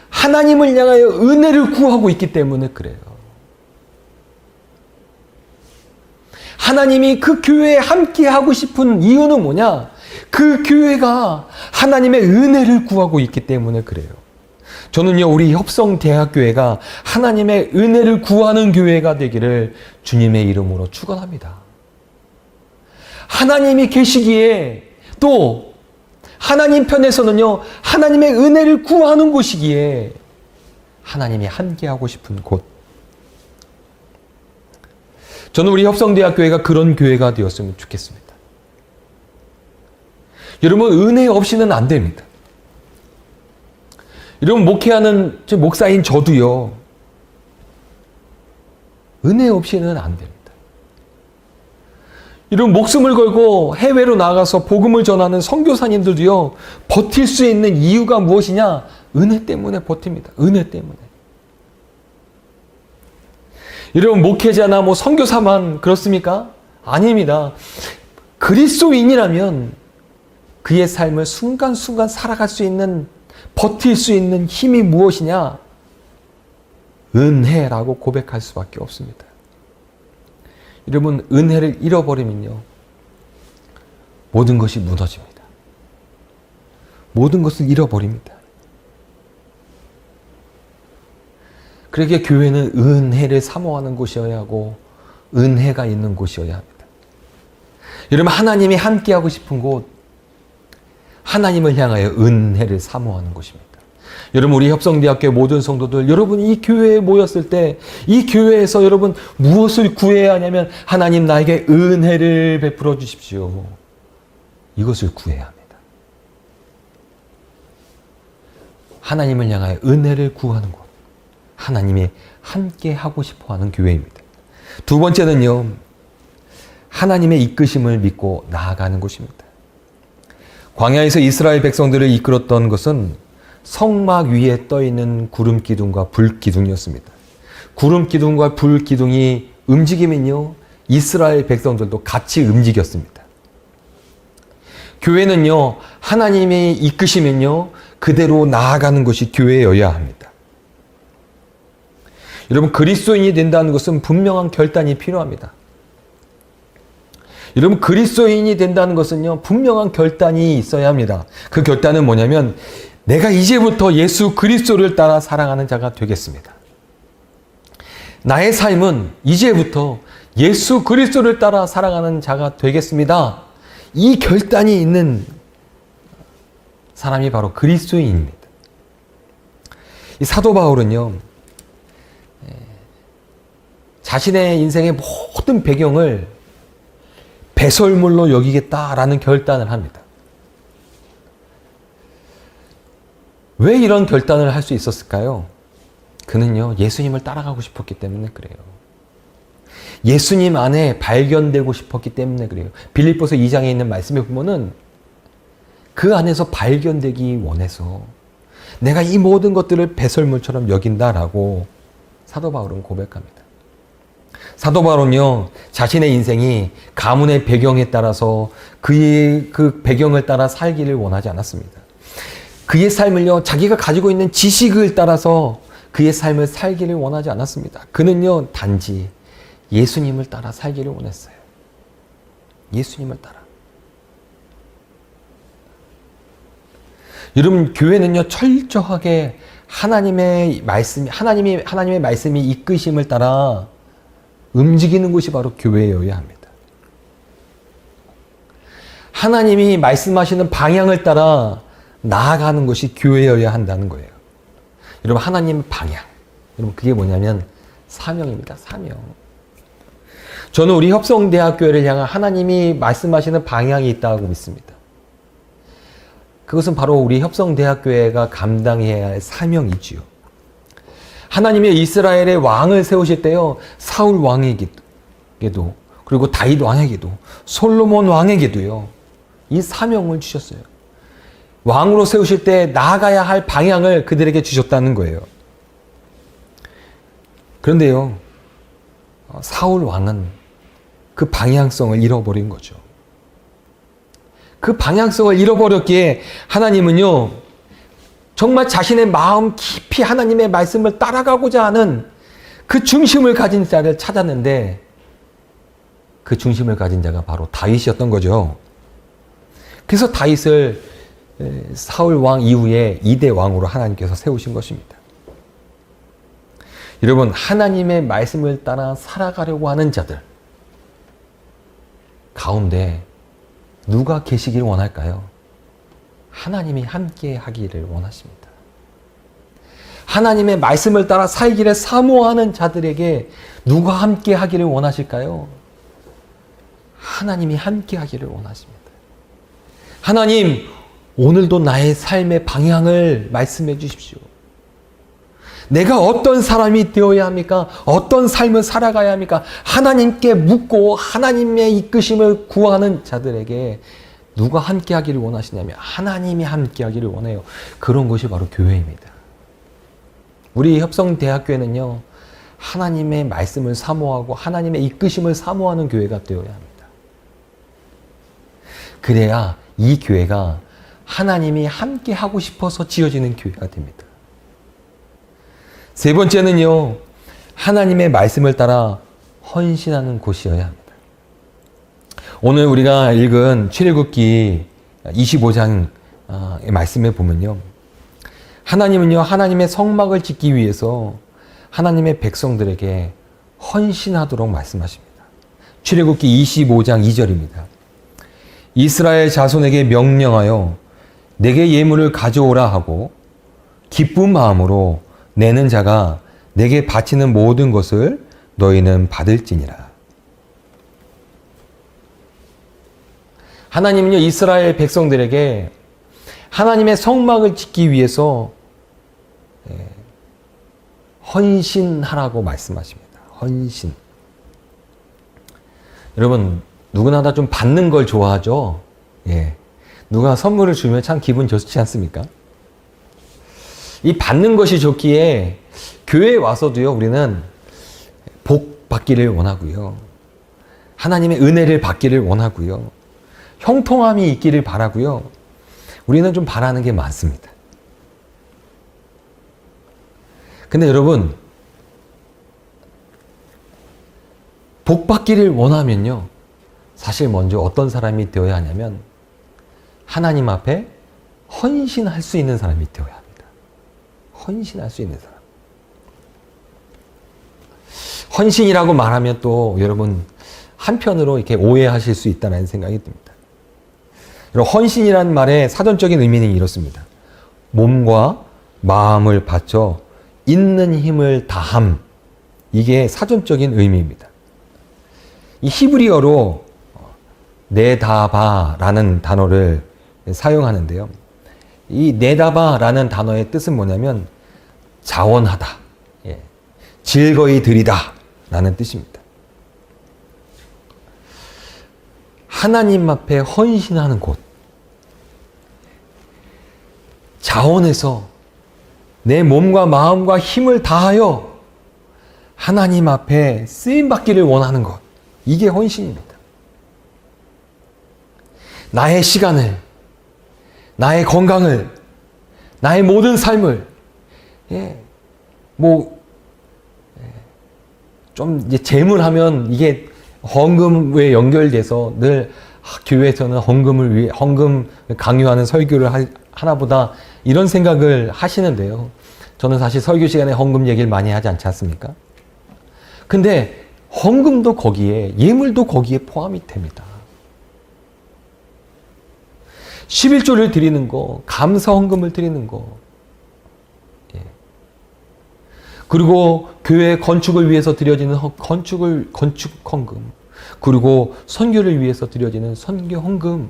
[SPEAKER 4] 하나님을 향하여 은혜를 구하고 있기 때문에 그래요. 하나님이 그 교회에 함께 하고 싶은 이유는 뭐냐? 그 교회가 하나님의 은혜를 구하고 있기 때문에 그래요. 저는요, 우리 협성대학교회가 하나님의 은혜를 구하는 교회가 되기를 주님의 이름으로 축원합니다. 하나님이 계시기에, 또 하나님 편에서는요, 하나님의 은혜를 구하는 곳이기에 하나님이 함께하고 싶은 곳. 저는 우리 협성대학교회가 그런 교회가 되었으면 좋겠습니다. 여러분, 은혜 없이는 안 됩니다. 여러분, 목회하는 목사인 저도요, 은혜 없이는 안 됩니다. 이런 목숨을 걸고 해외로 나가서 복음을 전하는 선교사님들도요, 버틸 수 있는 이유가 무엇이냐? 은혜 때문에 버팁니다. 은혜 때문에. 여러분, 목회자나 선교사만 그렇습니까? 아닙니다. 그리스도인이라면 그의 삶을 순간순간 살아갈 수 있는, 버틸 수 있는 힘이 무엇이냐? 은혜라고 고백할 수밖에 없습니다. 여러분, 은혜를 잃어버리면요, 모든 것이 무너집니다. 모든 것을 잃어버립니다. 그러기에 교회는 은혜를 사모하는 곳이어야 하고 은혜가 있는 곳이어야 합니다. 여러분, 하나님이 함께하고 싶은 곳, 하나님을 향하여 은혜를 사모하는 곳입니다. 여러분, 우리 협성대학교 모든 성도들, 여러분 이 교회에 모였을 때 이 교회에서 여러분 무엇을 구해야 하냐면, 하나님, 나에게 은혜를 베풀어 주십시오. 이것을 구해야 합니다. 하나님을 향하여 은혜를 구하는 곳, 하나님이 함께 하고 싶어 하는 교회입니다. 두 번째는요, 하나님의 이끄심을 믿고 나아가는 곳입니다. 광야에서 이스라엘 백성들을 이끌었던 것은 성막 위에 떠있는 구름 기둥과 불 기둥이었습니다. 구름 기둥과 불 기둥이 움직이면요, 이스라엘 백성들도 같이 움직였습니다. 교회는요, 하나님이 이끄시면요, 그대로 나아가는 것이 교회여야 합니다.
[SPEAKER 7] 여러분, 그리스도인이 된다는 것은 분명한 결단이 필요합니다. 여러분, 그리스도인이 된다는 것은요, 분명한 결단이 있어야 합니다. 그 결단은 뭐냐면, 내가 이제부터 예수 그리스도를 따라 살아가는 자가 되겠습니다. 나의 삶은 이제부터 예수 그리스도를 따라 살아가는 자가 되겠습니다. 이 결단이 있는 사람이 바로 그리스도인입니다. 이 사도 바울은요, 자신의 인생의 모든 배경을 배설물로 여기겠다라는 결단을 합니다. 왜 이런 결단을 할 수 있었을까요? 그는요, 예수님을 따라가고 싶었기 때문에 그래요. 예수님 안에 발견되고 싶었기 때문에 그래요. 빌립보서 2장에 있는 말씀에 보면은 그 안에서 발견되기 원해서 내가 이 모든 것들을 배설물처럼 여긴다라고 사도 바울은 고백합니다. 사도 바울은요, 자신의 인생이 가문의 배경에 따라서 그 배경을 따라 살기를 원하지 않았습니다. 그의 삶을요, 자기가 가지고 있는 지식을 따라서 그의 삶을 살기를 원하지 않았습니다. 그는요, 단지 예수님을 따라 살기를 원했어요. 예수님을 따라. 여러분, 교회는요, 철저하게 하나님의 말씀이 이끄심을 따라 움직이는 것이 바로 교회여야 합니다. 하나님이 말씀하시는 방향을 따라 나아가는 것이 교회여야 한다는 거예요. 여러분, 하나님의 방향. 여러분, 그게 뭐냐면 사명입니다. 사명. 저는 우리 협성대학교를 향한 하나님이 말씀하시는 방향이 있다고 믿습니다. 그것은 바로 우리 협성대학교회가 감당해야 할 사명이지요. 하나님의 이스라엘의 왕을 세우실 때요, 사울 왕에게도, 그리고 다윗 왕에게도, 솔로몬 왕에게도요, 이 사명을 주셨어요. 왕으로 세우실 때 나아가야 할 방향을 그들에게 주셨다는 거예요. 그런데요, 사울 왕은 그 방향성을 잃어버린 거죠. 그 방향성을 잃어버렸기에 하나님은요, 정말 자신의 마음 깊이 하나님의 말씀을 따라가고자 하는 그 중심을 가진 자를 찾았는데, 그 중심을 가진 자가 바로 다윗이었던 거죠. 그래서 다윗을 사울 왕 이후에 2대 왕으로 하나님께서 세우신 것입니다. 여러분, 하나님의 말씀을 따라 살아가려고 하는 자들 가운데 누가 계시길 원할까요? 하나님이 함께 하기를 원하십니다. 하나님의 말씀을 따라 살기를 사모하는 자들에게 누가 함께 하기를 원하실까요? 하나님이 함께 하기를 원하십니다. 하나님, 오늘도 나의 삶의 방향을 말씀해 주십시오. 내가 어떤 사람이 되어야 합니까? 어떤 삶을 살아가야 합니까? 하나님께 묻고 하나님의 이끄심을 구하는 자들에게 누가 함께 하기를 원하시냐면 하나님이 함께 하기를 원해요. 그런 것이 바로 교회입니다. 우리 협성대학교에는요, 하나님의 말씀을 사모하고 하나님의 이끄심을 사모하는 교회가 되어야 합니다. 그래야 이 교회가 하나님이 함께 하고 싶어서 지어지는 교회가 됩니다. 세 번째는요, 하나님의 말씀을 따라 헌신하는 곳이어야 합니다. 오늘 우리가 읽은 출애굽기 25장의 말씀에 보면요, 하나님은요, 하나님의 성막을 짓기 위해서 하나님의 백성들에게 헌신하도록 말씀하십니다. 출애굽기 25장 2절입니다. 이스라엘 자손에게 명령하여 내게 예물을 가져오라 하고 기쁜 마음으로 내는 자가 내게 바치는 모든 것을 너희는 받을지니라. 하나님은요, 이스라엘 백성들에게 하나님의 성막을 짓기 위해서 헌신하라고 말씀하십니다. 헌신. 여러분, 누구나 다 좀 받는 걸 좋아하죠? 예. 누가 선물을 주면 참 기분 좋지 않습니까? 이 받는 것이 좋기에 교회에 와서도요, 우리는 복 받기를 원하고요. 하나님의 은혜를 받기를 원하고요. 형통함이 있기를 바라고요. 우리는 좀 바라는 게 많습니다. 근데 여러분, 복 받기를 원하면요, 사실 먼저 어떤 사람이 되어야 하냐면 하나님 앞에 헌신할 수 있는 사람이 되어야 합니다. 헌신할 수 있는 사람. 헌신이라고 말하면 또 여러분 한편으로 이렇게 오해하실 수 있다는 생각이 듭니다. 헌신이라는 말의 사전적인 의미는 이렇습니다. 몸과 마음을 바쳐 있는 힘을 다함. 이게 사전적인 의미입니다. 이 히브리어로 네다바라는 단어를 사용하는데요. 이 네다바라는 단어의 뜻은 뭐냐면 자원하다, 즐거이 드리다 라는 뜻입니다. 하나님 앞에 헌신하는 곳, 자원해서 내 몸과 마음과 힘을 다하여 하나님 앞에 쓰임받기를 원하는 것, 이게 헌신입니다. 나의 시간을, 나의 건강을, 나의 모든 삶을, 좀 이제 재물하면 이게 헌금에 연결돼서 늘 교회에서는 헌금 강요하는 설교를 하나보다 이런 생각을 하시는데요. 저는 사실 설교 시간에 헌금 얘기를 많이 하지 않지 않습니까? 근데 헌금도 거기에, 예물도 거기에 포함이 됩니다. 11조를 드리는 거, 감사 헌금을 드리는 거, 그리고 교회 건축을 위해서 드려지는 건축 헌금, 그리고 선교를 위해서 드려지는 선교 헌금,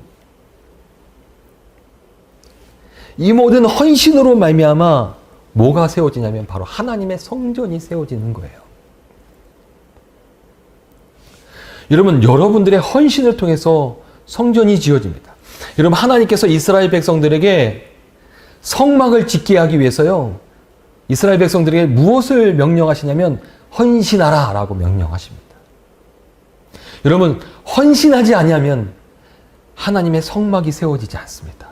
[SPEAKER 7] 이 모든 헌신으로 말미암아 뭐가 세워지냐면 바로 하나님의 성전이 세워지는 거예요. 여러분, 여러분들의 헌신을 통해서 성전이 지어집니다. 여러분, 하나님께서 이스라엘 백성들에게 성막을 짓게 하기 위해서요, 이스라엘 백성들에게 무엇을 명령하시냐면 헌신하라 라고 명령하십니다. 여러분, 헌신하지 아니하면 하나님의 성막이 세워지지 않습니다.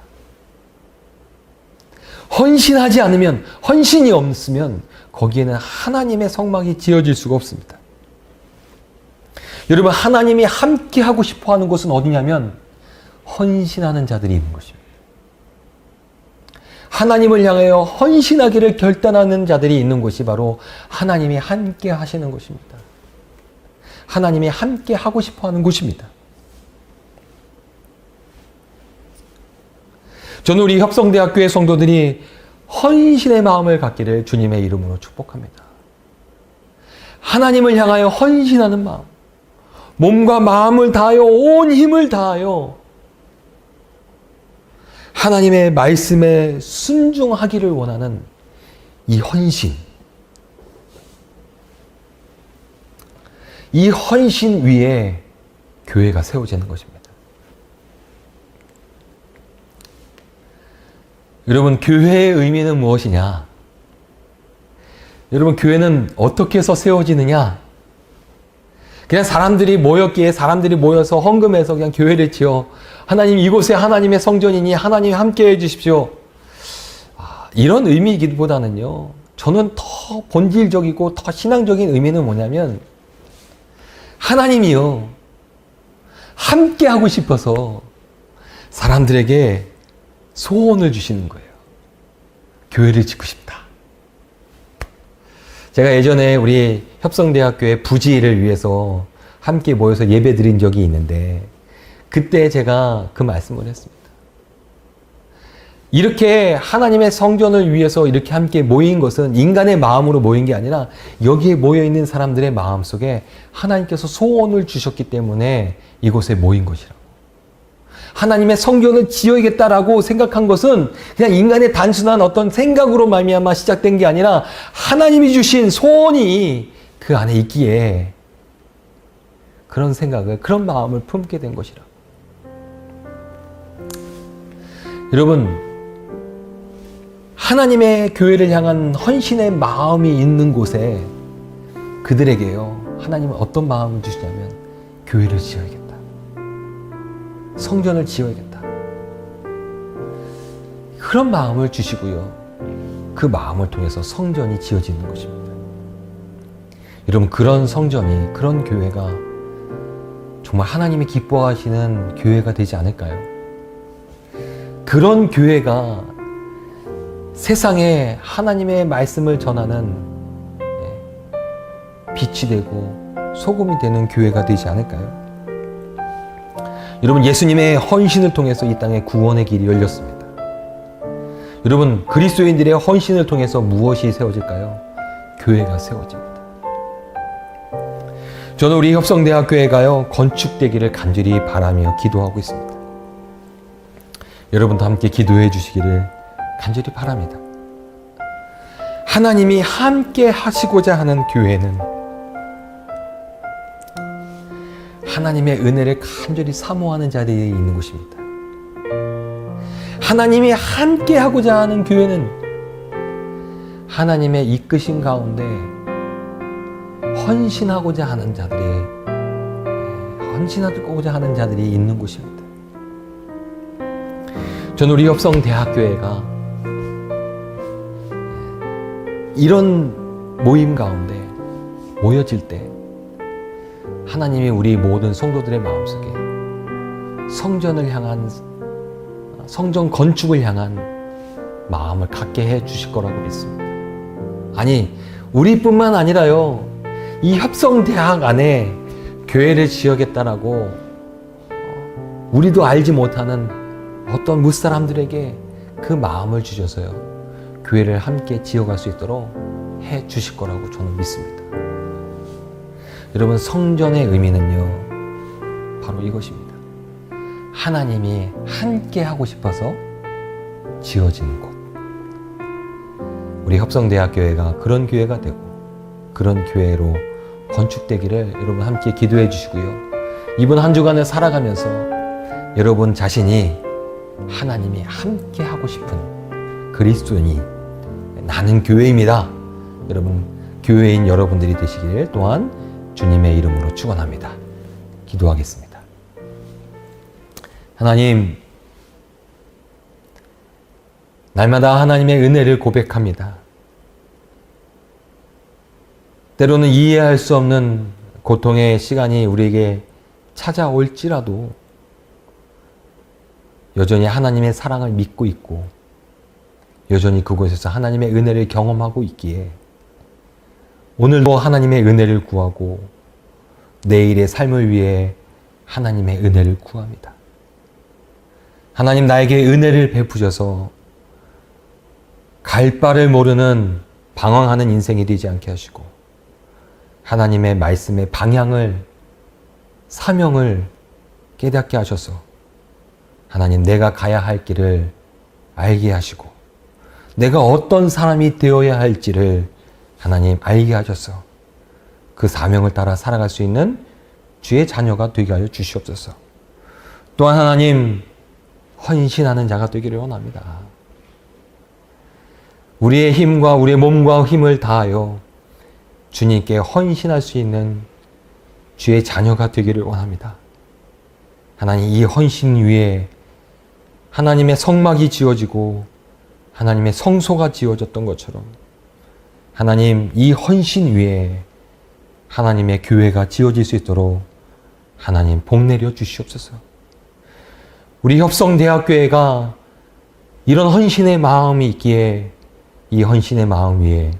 [SPEAKER 7] 헌신하지 않으면, 헌신이 없으면 거기에는 하나님의 성막이 지어질 수가 없습니다. 여러분, 하나님이 함께 하고 싶어 하는 곳은 어디냐면 헌신하는 자들이 있는 것입니다. 하나님을 향하여 헌신하기를 결단하는 자들이 있는 곳이 바로 하나님이 함께 하시는 곳입니다. 하나님이 함께 하고 싶어 하는 곳입니다. 저는 우리 협성대학교의 성도들이 헌신의 마음을 갖기를 주님의 이름으로 축복합니다. 하나님을 향하여 헌신하는 마음, 몸과 마음을 다하여 온 힘을 다하여 하나님의 말씀에 순종하기를 원하는 이 헌신, 이 헌신 위에 교회가 세워지는 것입니다. 여러분, 교회의 의미는 무엇이냐? 여러분, 교회는 어떻게 해서 세워지느냐? 그냥 사람들이 모였기에 사람들이 모여서 헌금해서 그냥 교회를 지어 하나님, 이곳에 하나님의 성전이니 하나님 함께 해주십시오, 이런 의미이기보다는요, 저는 더 본질적이고 더 신앙적인 의미는 뭐냐면 하나님이요, 함께 하고 싶어서 사람들에게 소원을 주시는 거예요. 교회를 짓고 싶다. 제가 예전에 우리 협성대학교의 부지를 위해서 함께 모여서 예배 드린 적이 있는데 그때 제가 그 말씀을 했습니다. 이렇게 하나님의 성전을 위해서 이렇게 함께 모인 것은 인간의 마음으로 모인 게 아니라 여기에 모여있는 사람들의 마음 속에 하나님께서 소원을 주셨기 때문에 이곳에 모인 것이라고. 하나님의 성전을 지어야겠다라고 생각한 것은 그냥 인간의 단순한 어떤 생각으로 말미암아 시작된 게 아니라 하나님이 주신 소원이 그 안에 있기에 그런 생각을, 그런 마음을 품게 된 것이라고. 여러분, 하나님의 교회를 향한 헌신의 마음이 있는 곳에 그들에게요, 하나님은 어떤 마음을 주시냐면 교회를 지어야겠다, 성전을 지어야겠다, 그런 마음을 주시고요, 그 마음을 통해서 성전이 지어지는 것입니다. 여러분, 그런 성전이, 그런 교회가 정말 하나님이 기뻐하시는 교회가 되지 않을까요? 그런 교회가 세상에 하나님의 말씀을 전하는 빛이 되고 소금이 되는 교회가 되지 않을까요? 여러분, 예수님의 헌신을 통해서 이 땅에 구원의 길이 열렸습니다. 여러분, 그리스도인들의 헌신을 통해서 무엇이 세워질까요? 교회가 세워집니다. 저는 우리 협성대학교회가요, 건축되기를 간절히 바라며 기도하고 있습니다. 여러분도 함께 기도해 주시기를 간절히 바랍니다. 하나님이 함께 하시고자 하는 교회는 하나님의 은혜를 간절히 사모하는 자리에 있는 곳입니다. 하나님이 함께 하고자 하는 교회는 하나님의 이끄신 가운데 헌신하고자 하는 자들이 있는 곳입니다. 저는 우리 협성대학교회가 이런 모임 가운데 모여질 때 하나님이 우리 모든 성도들의 마음속에 성전을 향한, 성전 건축을 향한 마음을 갖게 해 주실 거라고 믿습니다. 아니, 우리뿐만 아니라요, 이 협성대학 안에 교회를 지어겠다라고 우리도 알지 못하는 어떤 무사람들에게 그 마음을 주셔서요, 교회를 함께 지어갈 수 있도록 해 주실 거라고 저는 믿습니다. 여러분, 성전의 의미는요, 바로 이것입니다. 하나님이 함께 하고 싶어서 지어진 곳. 우리 협성대학교회가 그런 교회가 되고 그런 교회로 건축되기를 여러분 함께 기도해 주시고요. 이번 한 주간을 살아가면서 여러분 자신이 하나님이 함께 하고 싶은 그리스도인이, 나는 교회입니다, 여러분 교회인 여러분들이 되시기를 또한 주님의 이름으로 축원합니다. 기도하겠습니다. 하나님, 날마다 하나님의 은혜를 고백합니다. 때로는 이해할 수 없는 고통의 시간이 우리에게 찾아올지라도 여전히 하나님의 사랑을 믿고 있고 여전히 그곳에서 하나님의 은혜를 경험하고 있기에 오늘도 하나님의 은혜를 구하고 내일의 삶을 위해 하나님의 은혜를 구합니다. 하나님, 나에게 은혜를 베푸셔서 갈 바를 모르는 방황하는 인생이 되지 않게 하시고 하나님의 말씀의 방향을, 사명을 깨닫게 하셔서 하나님, 내가 가야 할 길을 알게 하시고 내가 어떤 사람이 되어야 할지를 하나님 알게 하셔서 그 사명을 따라 살아갈 수 있는 주의 자녀가 되게 하여 주시옵소서. 또한 하나님, 헌신하는 자가 되기를 원합니다. 우리의 힘과 우리의 몸과 힘을 다하여 주님께 헌신할 수 있는 주의 자녀가 되기를 원합니다. 하나님, 이 헌신 위에 하나님의 성막이 지어지고 하나님의 성소가 지어졌던 것처럼 하나님, 이 헌신 위에 하나님의 교회가 지어질 수 있도록 하나님 복 내려 주시옵소서. 우리 협성대학교회가 이런 헌신의 마음이 있기에 이 헌신의 마음 위에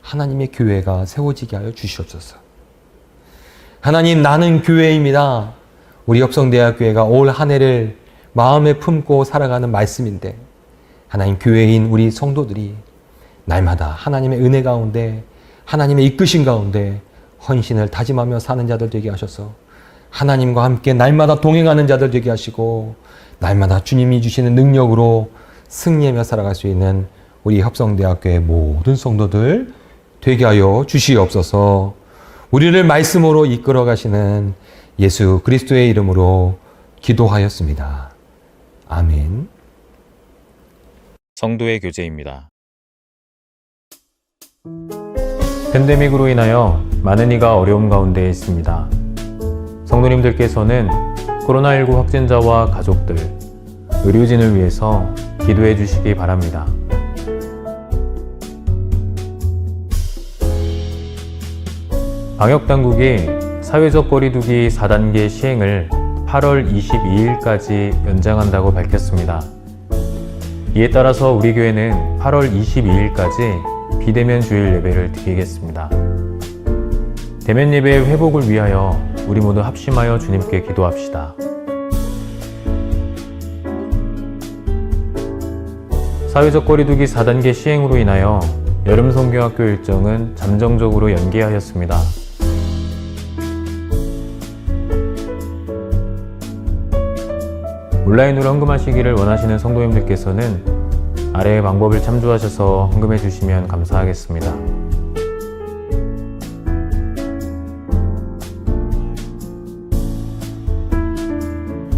[SPEAKER 7] 하나님의 교회가 세워지게 하여 주시옵소서. 하나님, 나는 교회입니다. 우리 협성대학교회가 올 한 해를 마음에 품고 살아가는 말씀인데 하나님, 교회인 우리 성도들이 날마다 하나님의 은혜 가운데 하나님의 이끄신 가운데 헌신을 다짐하며 사는 자들 되게 하셔서 하나님과 함께 날마다 동행하는 자들 되게 하시고 날마다 주님이 주시는 능력으로 승리하며 살아갈 수 있는 우리 협성대학교의 모든 성도들 되게 하여 주시옵소서. 우리를 말씀으로 이끌어 가시는 예수 그리스도의 이름으로 기도하였습니다. 아멘.
[SPEAKER 2] 성도의 교제입니다.
[SPEAKER 3] 팬데믹으로 인하여 많은 이가 어려움 가운데 있습니다. 성도님들께서는 코로나19 확진자와 가족들, 의료진을 위해서 기도해 주시기 바랍니다. 방역당국이
[SPEAKER 2] 사회적 거리두기 4단계 시행을 8월 22일까지 연장한다고 밝혔습니다. 이에 따라서 우리 교회는 8월 22일까지 비대면 주일 예배를 드리겠습니다. 대면 예배의 회복을 위하여 우리 모두 합심하여 주님께 기도합시다. 사회적 거리두기 4단계 시행으로 인하여 여름 성경학교 일정은 잠정적으로 연기하였습니다. 온라인으로 헌금하시기를 원하시는 성도님들께서는 아래의 방법을 참조하셔서 헌금해 주시면 감사하겠습니다.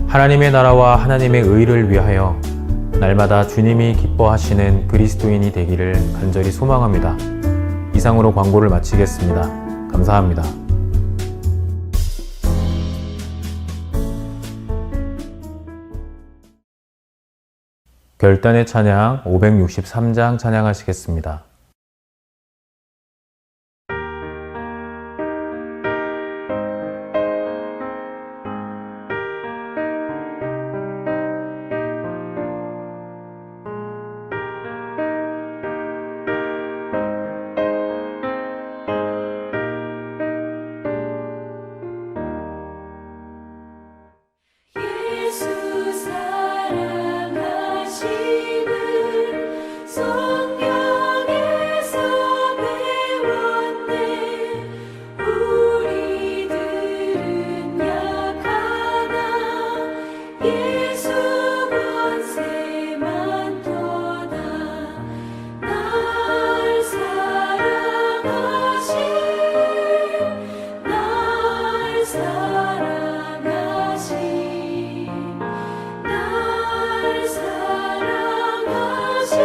[SPEAKER 2] 하나님의 나라와 하나님의 의를 위하여 날마다 주님이 기뻐하시는 그리스도인이 되기를 간절히 소망합니다. 이상으로 광고를 마치겠습니다. 감사합니다. 결단의 찬양 563장 찬양하시겠습니다.
[SPEAKER 1] 예수 사랑하시는 성경에서 배웠네. 우리들은 약하나 예수 권세만 더다. 날 사랑하신 날 사랑하신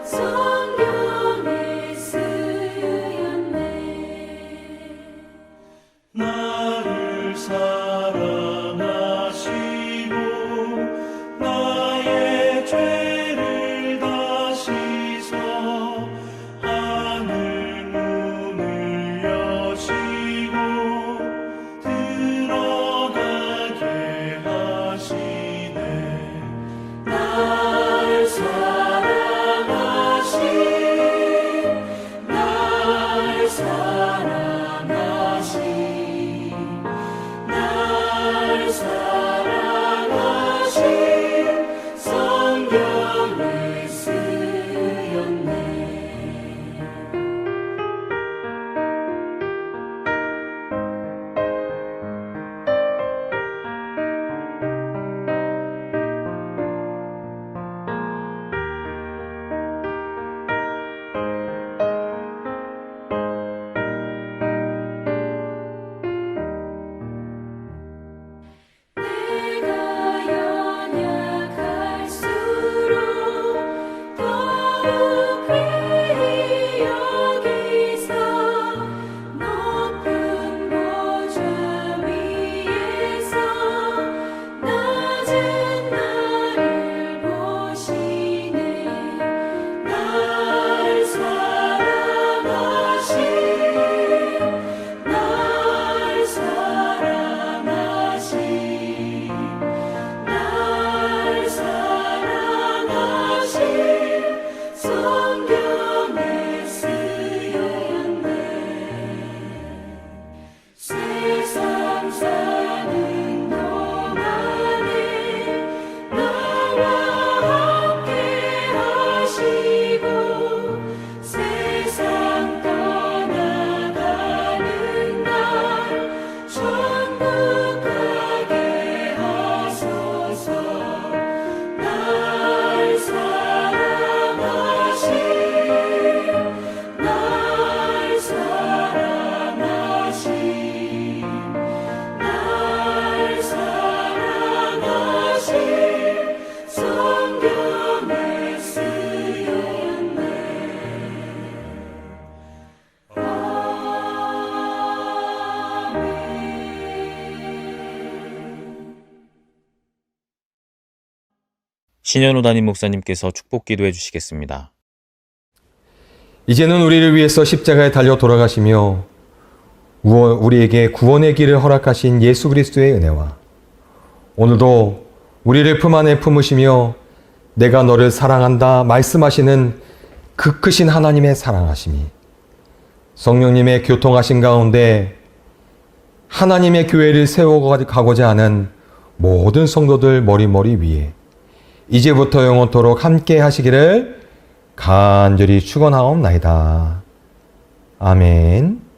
[SPEAKER 1] 성경에 쓰였네.
[SPEAKER 8] 나를 사랑하시고 나의 죄를 다 씻어 하늘 문을 여시고 들어가게 하시네.
[SPEAKER 1] 날 사랑하신 날 사랑하신 날 사랑하신 성경에 쓰였네. 내가 연약할수록 더욱 귀히 여기사 높은 보좌 위에서 낮은 나를 보시네. 날 사랑하신 날 사랑하신 날 사랑하신 성경에 쓰였네. 세상 사는 동안에 나와 함께 하시고 세상 떠나가는 날 천국 가게 하소서. 날 사랑하신 날 사랑하신 날 사랑하신 성경에 쓰였네.
[SPEAKER 2] 신현우 담임 목사님께서 축복 기도해 주시겠습니다.
[SPEAKER 7] 이제는 우리를 위해서 십자가에 달려 돌아가시며 우리에게 구원의 길을 허락하신 예수 그리스도의 은혜와 오늘도 우리를 품 안에 품으시며 내가 너를 사랑한다 말씀하시는 그 크신 하나님의 사랑하심이 성령님의 교통하신 가운데 하나님의 교회를 세워가고자 하는 모든 성도들 머리 위에 이제부터 영원토록 함께 하시기를 간절히 축원하옵나이다. 아멘.